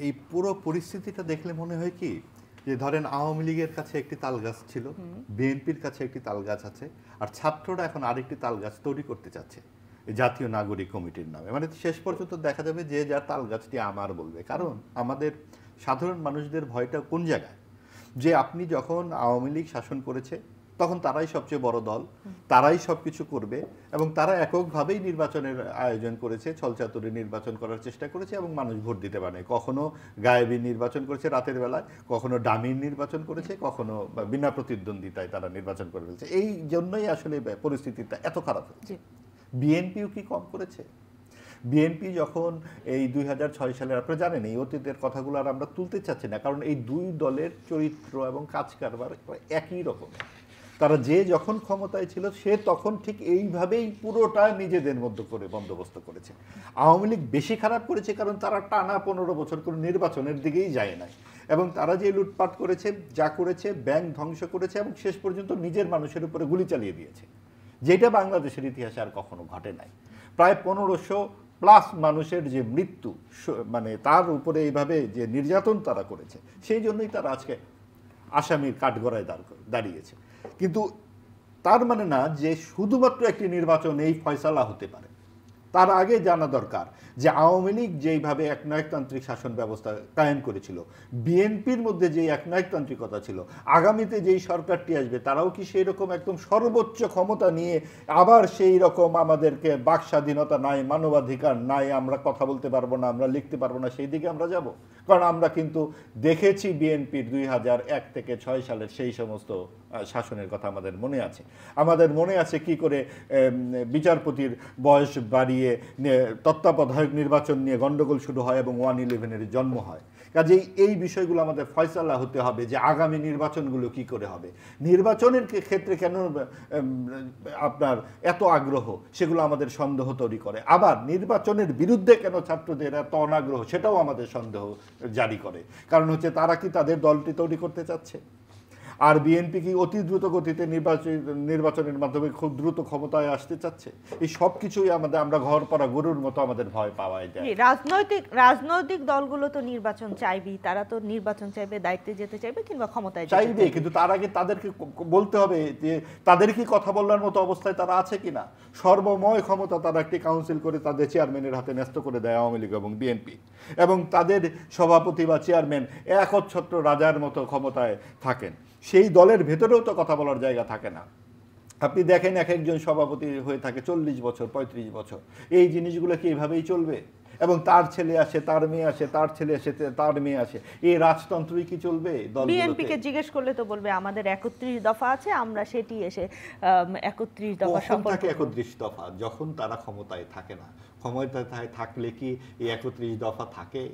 এই পুরো পরিস্থিতিটা দেখলে মনে হয় কি যে ধরেন আওয়ামী লীগের কাছে একটি তাল গাছ ছিল, বিএনপির কাছে একটি তাল গাছ আছে, আর ছাত্ররা এখন আরেকটি তাল গাছ তৈরি করতে চাচ্ছে এই জাতীয় নাগরিক কমিটির নামে। মানে শেষ পর্যন্ত দেখা যাবে যে যার তাল গাছটি আমার বলবে। কারণ আমাদের সাধারণ মানুষদের ভয়টা কোন জায়গায়, যে আপনি যখন আওয়ামী লীগ শাসন করেছে তখন তারাই সবচেয়ে বড় দল, তারাই সবকিছু করবে এবং তারা এককভাবেই নির্বাচনের আয়োজন করেছে, ছলচাতুরে নির্বাচন করার চেষ্টা করেছে এবং মানুষ ভোট দিতে পারে। কখনো গায়েবী নির্বাচন করেছে রাতের বেলায়, কখনো ডামির নির্বাচন করেছে, কখনো বিনা প্রতিদ্বন্দ্বিতায় তারা নির্বাচন করে ফেলছে। এই জন্যই আসলে পরিস্থিতিটা এত খারাপ হয়েছে। বিএনপিও কি কম করেছে? বিএনপি যখন এই 2006 সালের, আপনারা জানেন এই অতীতের কথাগুলো আর আমরা তুলতে চাচ্ছি না, কারণ এই দুই দলের চরিত্র এবং কাজ কারবার একই রকম। তারা যে যখন ক্ষমতায় ছিল সে তখন ঠিক এইভাবেই পুরোটা নিজেদের মধ্যে করে বন্দোবস্ত করেছে। আওয়ামী লীগ বেশি খারাপ করেছে কারণ তারা টানা 15 বছর করে নির্বাচনের দিকেই যায় নাই, এবং তারা যে লুটপাট করেছে, যা করেছে, ব্যাংক ধ্বংস করেছে এবং শেষ পর্যন্ত নিজের মানুষের উপরে গুলি চালিয়ে দিয়েছে, যেটা বাংলাদেশের ইতিহাসে আর কখনো ঘটে নাই। প্রায় 1500+ মানুষের যে মৃত্যু, মানে তার উপরে এইভাবে যে নির্যাতন তারা করেছে, সেই জন্যই তারা আজকে আসামির কাঠগড়ায় দাঁড়িয়েছে। কিন্তু তার মানে না যে শুধুমাত্র একটি নির্বাচন এই ফয়সালা হতে পারে। তার আগে জানা দরকার যে আওয়ামী লীগ যেইভাবে একনায়কতান্ত্রিক শাসন ব্যবস্থা কায়েম করেছিল, বিএনপির মধ্যে যে একনায়কতান্ত্রিকতা ছিল, আগামীতে যেই সরকারটি আসবে তারাও কি সেই রকম একদম সর্বোচ্চ ক্ষমতা নিয়ে আবার সেই রকম আমাদেরকে বাক স্বাধীনতা নাই, মানবাধিকার নাই, আমরা কথা বলতে পারবো না, আমরা লিখতে পারবো না, সেই দিকে আমরা যাব? কারণ আমরা কিন্তু দেখেছি বিএনপির 2001 থেকে 6 সালের সেই সমস্ত শাসনের কথা আমাদের মনে আছে। আমাদের মনে আছে কি করে বিচারপতির বয়স বাড়িয়ে তত্ত্বাবধায়ক নির্বাচন নিয়ে গন্ডগোল শুরু হয় এবং 1/11-এর জন্ম হয়। কাজেই এই বিষয়গুলো আমাদের ফয়সালা হতে হবে যে আগামী নির্বাচনগুলো কি করে হবে, নির্বাচনের ক্ষেত্রে কেন আপনার এত আগ্রহ, সেগুলো আমাদের সন্দেহ তৈরি করে। আবার নির্বাচনের বিরুদ্ধে কেন ছাত্রদের এত অনাগ্রহ, সেটাও আমাদের সন্দেহ জারি করে। কারণ হচ্ছে তারা কি তাদের দলটি তৈরি করতে চাচ্ছে? আর বিএনপি কি অতি দ্রুত গতিতে নির্বাচনের মাধ্যমে খুব দ্রুত ক্ষমতায় আসতে চাচ্ছে? এই সব কিছুই আমরা ঘর পড়া গরুর মতো আমাদের ভয় পাওয়া যায়। রাজনৈতিক দলগুলো তো নির্বাচন চাইবে, তারা তো নির্বাচন চাইবে, দায়িত্বে যেতে চাইবে কিংবা ক্ষমতায় চাইবে, কিন্তু তার আগে তাদেরকে বলতে হবে যে তাদের কি কথা বলার মতো অবস্থায় তারা আছে কিনা। সর্বময় ক্ষমতা তারা একটি কাউন্সিল করে তাদের চেয়ারম্যানের হাতে ন্যস্ত করে দেয় আওয়ামী লীগ এবং বিএনপি, এবং তাদের সভাপতি বা চেয়ারম্যান একচ্ছত্র রাজার মতো ক্ষমতায় থাকেন। সেই দলের ভেতরেও তো কথা বলার জায়গা থাকে না। আপনি দেখেন এক একজন সভাপতি হয়ে থাকে 40 বছর, 35 বছর। এই জিনিসগুলো কি এইভাবেই চলবে? এবং তার ছেলে আসে, তার মেয়ে আসে, তার ছেলে আসে, তার মেয়ে আসে, এই রাজতন্ত্রই কি চলবে? বিএনপিকে জিজ্ঞেস করলে তো বলবে আমাদের 31 দফা আছে, আমরা সেটি এসে 31 দফা সফল করব। 31 দফা যখন তারা ক্ষমতায় থাকে না, ক্ষমতায় থাকলে কি এই 31 দফা থাকে?